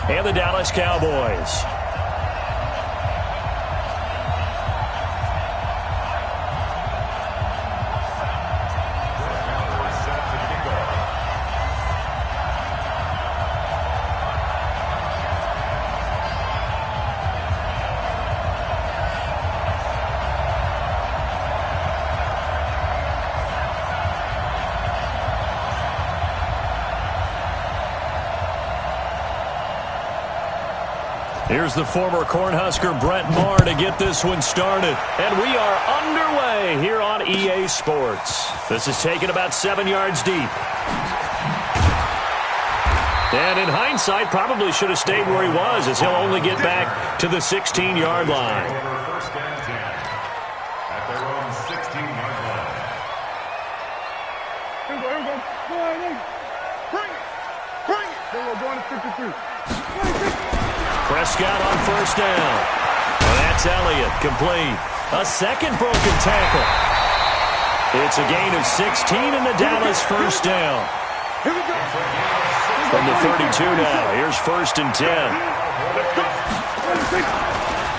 and the Dallas Cowboys. Here's the former Cornhusker Brett Maher to get this one started. And we are underway here on EA Sports. This is taken about 7 yards deep. And in hindsight, probably should have stayed where he was, as he'll only get back to the 16-yard line. First down 10 at their own 16-yard line. Here we go. Bring it. Then we're going to 53. Prescott on first down. Well, that's Elliott, complete. A second broken tackle. It's a gain of 16 and the Dallas first down. From the 32 now, here's first and 10.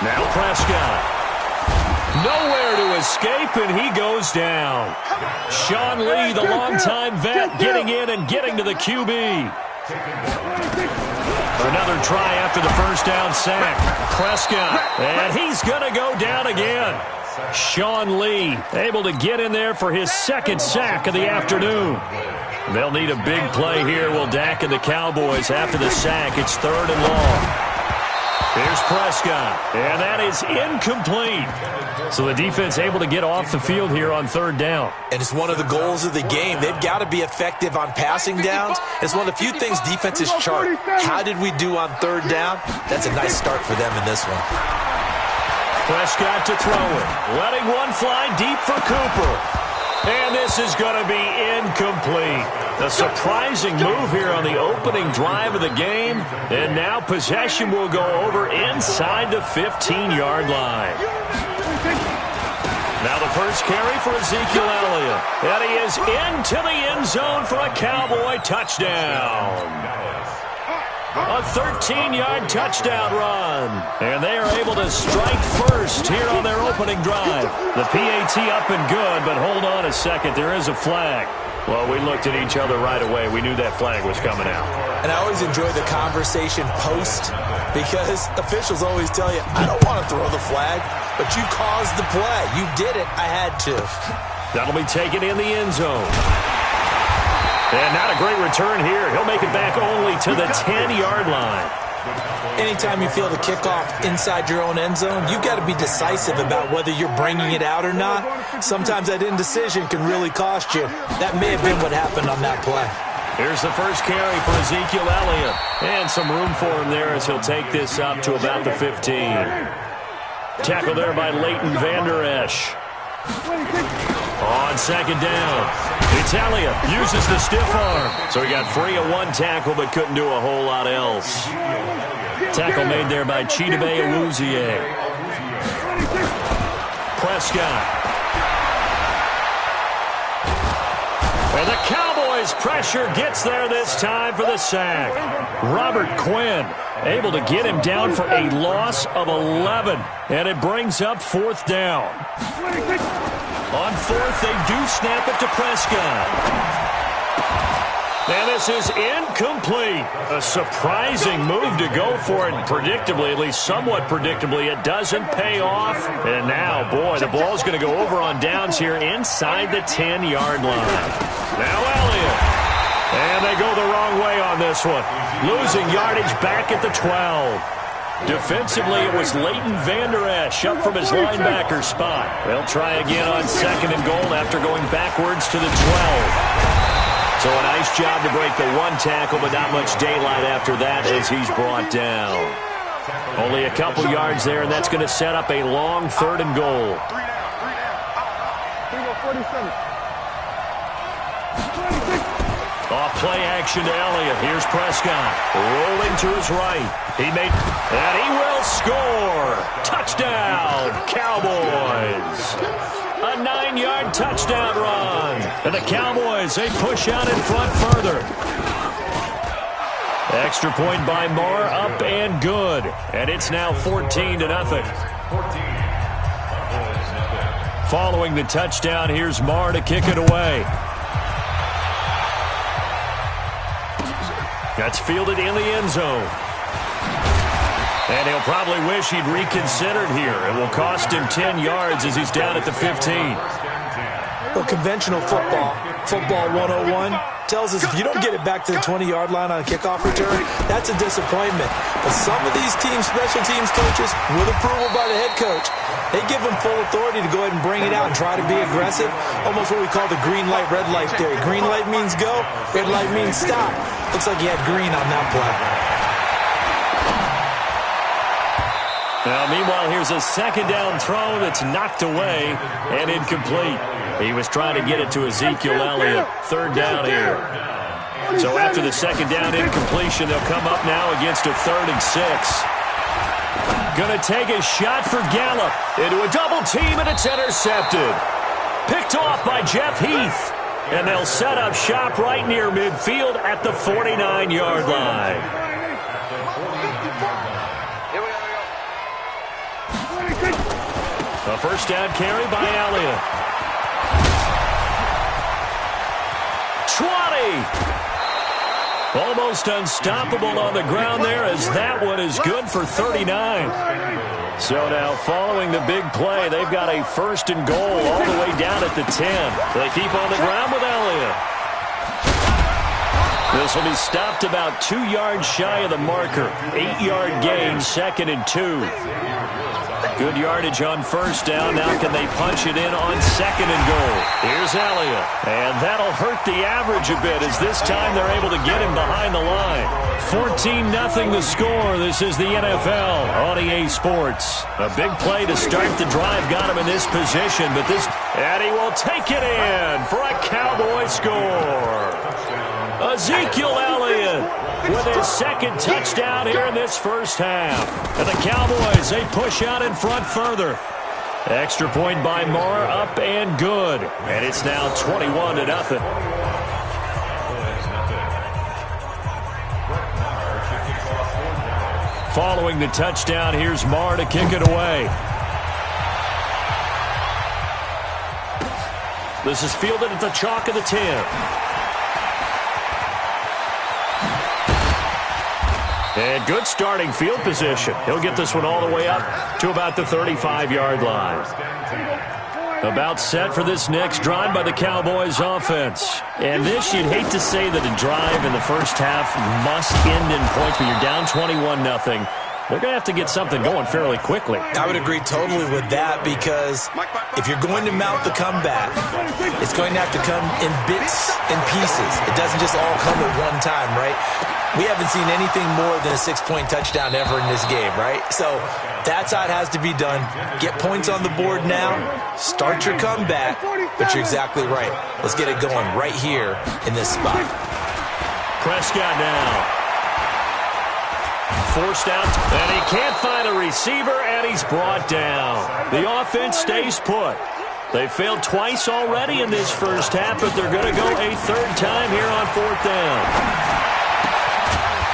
Now Prescott. Nowhere to escape, and he goes down. Sean Lee, the longtime vet, getting in and getting to the QB. Another try after the first down sack. Prescott, and he's going to go down again. Sean Lee able to get in there for his second sack of the afternoon. They'll need a big play here, will Dak and the Cowboys after the sack. It's third and long. Here's Prescott, and that is incomplete. So the defense able to get off the field here on third down. And it's one of the goals of the game. They've got to be effective on passing downs. It's one of the few things defenses chart. How did we do on third down? That's a nice start for them in this one. Prescott to throw it, letting one fly deep for Cooper. And this is going to be incomplete. A surprising move here on the opening drive of the game. And now possession will go over inside the 15-yard line. Now the first carry for Ezekiel Elliott. And he is into the end zone for a Cowboy touchdown. A 13-yard touchdown run. And they are able to strike first here on their opening drive. The PAT up and good, but hold on a second. There is a flag. Well, we looked at each other right away. We knew that flag was coming out. And I always enjoy the conversation post because officials always tell you, I don't want to throw the flag, but you caused the play. You did it. I had to. That'll be taken in the end zone. And not a great return here. He'll make it back only to the 10-yard line. Anytime you feel the kickoff inside your own end zone, you've got to be decisive about whether you're bringing it out or not. Sometimes that indecision can really cost you. That may have been what happened on that play. Here's the first carry for Ezekiel Elliott. And some room for him there as he'll take this up to about the 15. Tackle there by Leighton Vander Esch. On second down, it's Elliott, uses the stiff arm. So he got free of one tackle but couldn't do a whole lot else. Tackle made there by Chidobe Awuzie. Prescott. And the Cowboys pressure gets there this time for the sack. Robert Quinn able to get him down for a loss of 11. And it brings up fourth down. On fourth, they do snap it to Prescott. And this is incomplete. A surprising move to go for it. Predictably, at least somewhat predictably, it doesn't pay off. And now, boy, the ball's going to go over on downs here inside the 10-yard line. Now Elliott. And they go the wrong way on this one. Losing yardage back at the 12. Defensively, it was Leighton Vander Esch up from his linebacker spot. They'll try again on second and goal after going backwards to the 12. So a nice job to break the one tackle, but not much daylight after that as he's brought down. Only a couple yards there, and that's going to set up a long third and goal. Off play action to Elliott. Here's Prescott. Rolling to his right. And he will score. Touchdown, Cowboys. A 9-yard touchdown run. And the Cowboys, they push out in front further. Extra point by Moore, up 8. good. And it's now 14-0. Following the touchdown, here's Marr to kick it away. That's fielded in the end zone. And he'll probably wish he'd reconsidered here. It will cost him 10 yards as he's down at the 15. Well, conventional football 101, tells us if you don't get it back to the 20-yard line on a kickoff return, that's a disappointment. But some of these teams, special teams coaches, with approval by the head coach, they give them full authority to go ahead and bring it out and try to be aggressive. Almost what we call the green light, red light theory. Green light means go, red light means stop. Looks like he had green on that play. Now, meanwhile, here's a second down throw that's knocked away and incomplete. He was trying to get it to Ezekiel Elliott. Third down here. So after the second down incompletion, they'll come up now against a 3rd and 6. Going to take a shot for Gallup into a double team, and it's intercepted. Picked off by Jeff Heath. And they'll set up shop right near midfield at the 49-yard line. A first down carry by Elliott. 20. Almost unstoppable on the ground there, as that one is good for 39. So now following the big play, they've got a 1st and goal all the way down at the 10. They keep on the ground with Elliott. This will be stopped about 2 yards shy of the marker. 8-yard gain, 2nd and 2. Good yardage on first down. Now can they punch it in on 2nd and goal? Here's Elliott. And that'll hurt the average a bit, as this time they're able to get him behind the line. 14-0 the score. This is the NFL on EA Sports. A big play to start the drive got him in this position, but this... And he will take it in for a Cowboy score. Ezekiel Elliott with his 2nd touchdown here in this first half. And the Cowboys, they push out in front further. Extra point by Marr, up and good. And it's now 21-0. Following the touchdown, here's Marr to kick it away. This is fielded at the chalk of the 10. And good starting field position. He'll get this one all the way up to about the 35-yard line. About set for this next drive by the Cowboys offense. And this, you'd hate to say that a drive in the first half must end in points, but you're down 21-0. They're going to have to get something going fairly quickly. I would agree totally with that, because if you're going to mount the comeback, it's going to have to come in bits and pieces. It doesn't just all come at one time, right? We haven't seen anything more than a 6-point touchdown ever in this game, right? So that's how it has to be done. Get points on the board now, start your comeback, but you're exactly right. Let's get it going right here in this spot. Prescott now. Forced out, and he can't find a receiver, and he's brought down. The offense stays put. They failed twice already in this first half, but they're going to go a 3rd time here on 4th down.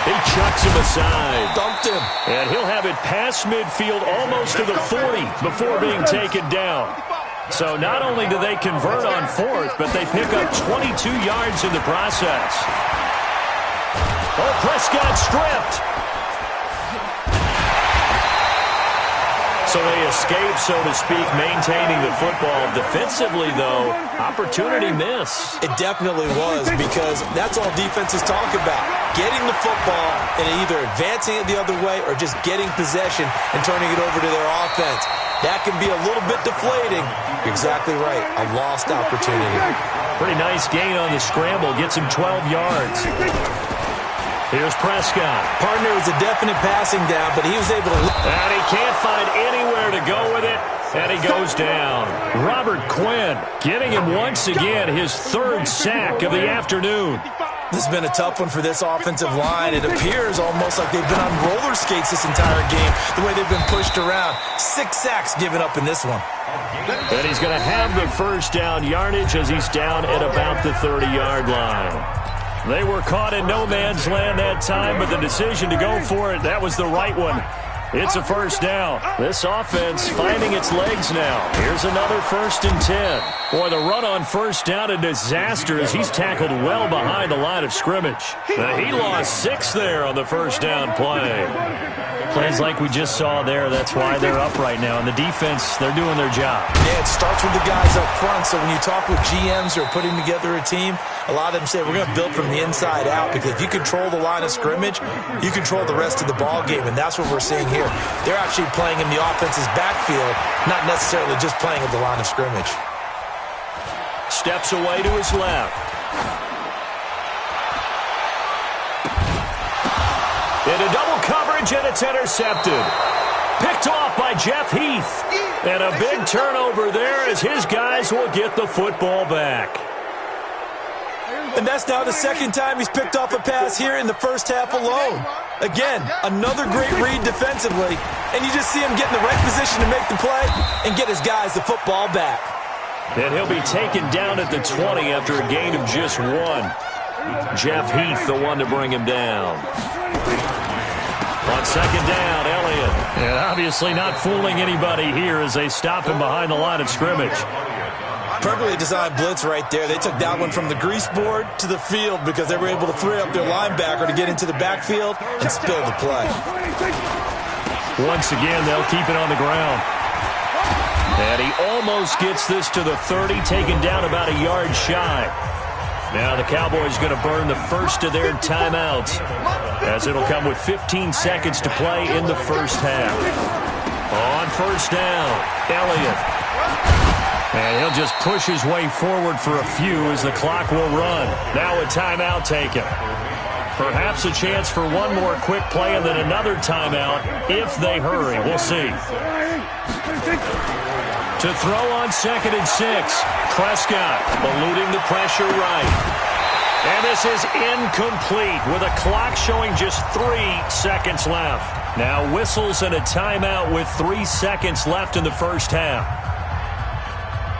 He chucks him aside. Dumped him. And he'll have it past midfield almost to the 40 before being taken down. So not only do they convert on 4th, but they pick up 22 yards in the process. Oh, Prescott stripped. So they escape, so to speak, maintaining the football. Defensively, though, opportunity miss. It definitely was, because that's all defenses talk about. Getting the football and either advancing it the other way or just getting possession and turning it over to their offense. That can be a little bit deflating. You're exactly right. A lost opportunity. Pretty nice gain on the scramble. Gets him 12 yards. Here's Prescott. Partner was a definite passing down, but he was able to... And he can't find anywhere to go with it, and he goes down. Robert Quinn getting him once again his 3rd sack of the afternoon. This has been a tough one for this offensive line. It appears almost like they've been on roller skates this entire game, the way they've been pushed around. 6 sacks given up in this one. And he's going to have the first down yardage as he's down at about the 30-yard line. They were caught in no man's land that time, but the decision to go for it, that was the right one. It's a first down. This offense finding its legs now. Here's another 1st and 10. Boy, the run on first down, a disaster as he's tackled well behind the line of scrimmage. Now, he lost 6 there on the first down play. Plays like we just saw there, that's why they're up right now. And the defense, they're doing their job. Yeah, it starts with the guys up front. So when you talk with GMs who are putting together a team, a lot of them say we're going to build from the inside out, because if you control the line of scrimmage, you control the rest of the ball game, and that's what we're seeing here. They're actually playing in the offense's backfield, not necessarily just playing at the line of scrimmage. Steps away to his left. Into double coverage, and it's intercepted. Picked off by Jeff Heath. And a big turnover there as his guys will get the football back. And that's now the second time he's picked off a pass here in the first half alone. Again, another great read defensively, and you just see him get in the right position to make the play and get his guys the football back. And he'll be taken down at the 20 after a gain of just 1. Jeff Heath, the one to bring him down. On second down, Elliott. And obviously not fooling anybody here as they stop him behind the line of scrimmage. Perfectly designed blitz right there. They took that one from the grease board to the field because they were able to free up their linebacker to get into the backfield and spill the play. Once again, they'll keep it on the ground. And he almost gets this to the 30, taken down about a yard shy. Now the Cowboys going to burn the first of their timeouts, as it'll come with 15 seconds to play in the first half. On first down, Elliott. And he'll just push his way forward for a few as the clock will run. Now a timeout taken. Perhaps a chance for one more quick play and then another timeout if they hurry. We'll see. To throw on 2nd and 6. Prescott eluding the pressure right. And this is incomplete with a clock showing just 3 seconds left. Now whistles and a timeout with 3 seconds left in the first half.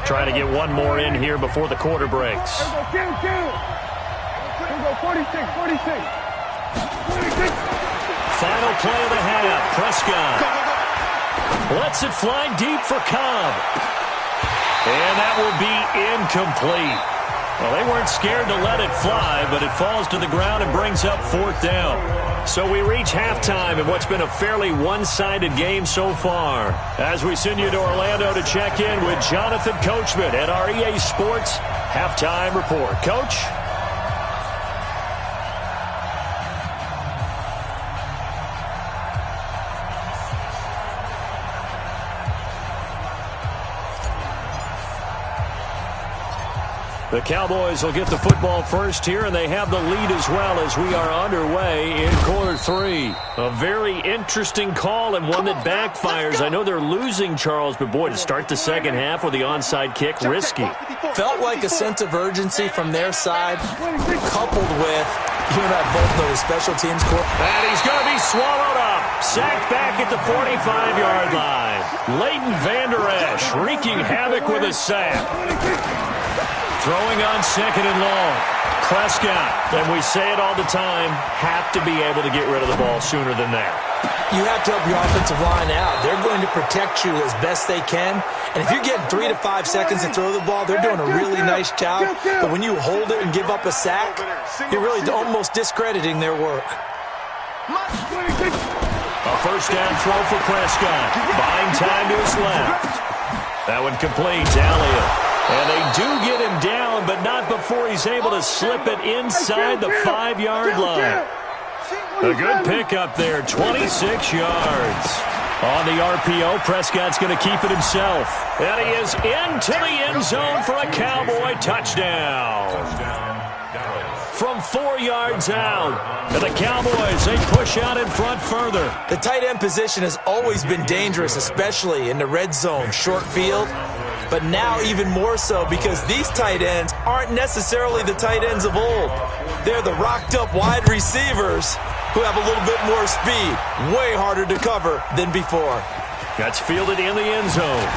Trying to get one more in here before the quarter breaks. Here we go, 46. Final play of the half. Prescott lets it fly deep for Cobb. And that will be incomplete. Well, they weren't scared to let it fly, but it falls to the ground and brings up 4th down. So we reach halftime in what's been a fairly one-sided game so far. As we send you to Orlando to check in with Jonathan Coachman at our EA Sports Halftime Report. Coach? The Cowboys will get the football first here, and they have the lead as well as we are underway in quarter 3. A very interesting call and one that backfires. I know they're losing, Charles, but boy, to start the second half with the onside kick, risky. Felt like a sense of urgency from their side, coupled with, you and I both know the special teams court. And he's going to be swallowed up. Sacked back at the 45-yard line. Leighton Vander Esch wreaking havoc with a sack. Throwing on 2nd and long. Prescott, and we say it all the time, have to be able to get rid of the ball sooner than that. You have to help your offensive line out. They're going to protect you as best they can. And if you're getting 3 to 5 seconds to throw the ball, they're doing a really nice job. But when you hold it and give up a sack, you're really almost discrediting their work. A first down throw for Prescott. Buying time to his left. That one completes. Elliott. And they do get him down, but not before he's able to slip it inside the 5-yard line. A good pickup there, 26 yards. On the RPO, Prescott's going to keep it himself. And he is into the end zone for a Cowboy touchdown. From 4 yards out. And the Cowboys, they push out in front further. The tight end position has always been dangerous, especially in the red zone, short field. But now even more so because these tight ends aren't necessarily the tight ends of old. They're the rocked-up wide receivers who have a little bit more speed. Way harder to cover than before. That's fielded in the end zone.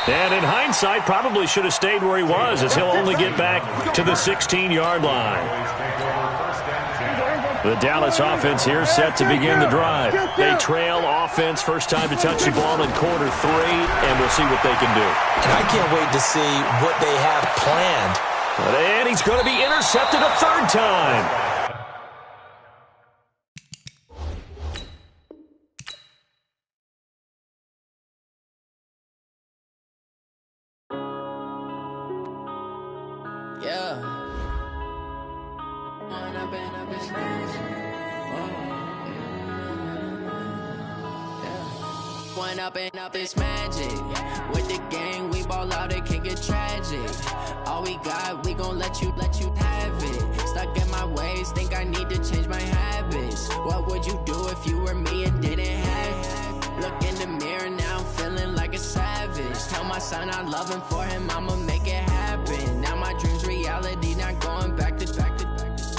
And in hindsight, probably should have stayed where he was as he'll only get back to the 16-yard line. The Dallas offense here set to begin the drive. They trail offense, first time to touch the ball in quarter 3, and we'll see what they can do. And I can't wait to see what they have planned. And he's going to be intercepted a third time. Up this magic. With the gang, we ball out, it can get tragic. All we got, we gon' let you have it. Stuck in my ways, think I need to change my habits. What would you do if you were me and didn't have it? Look in the mirror now, I'm feeling like a savage. Tell my son I love him, for him I'ma make it happen. Now my dream's reality, not going back to.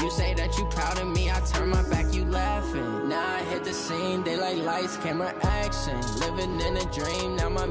You say that you proud of me, I turn my back, you laughing. Now I hit the scene, they like lights, camera, action. Living in a dream, now my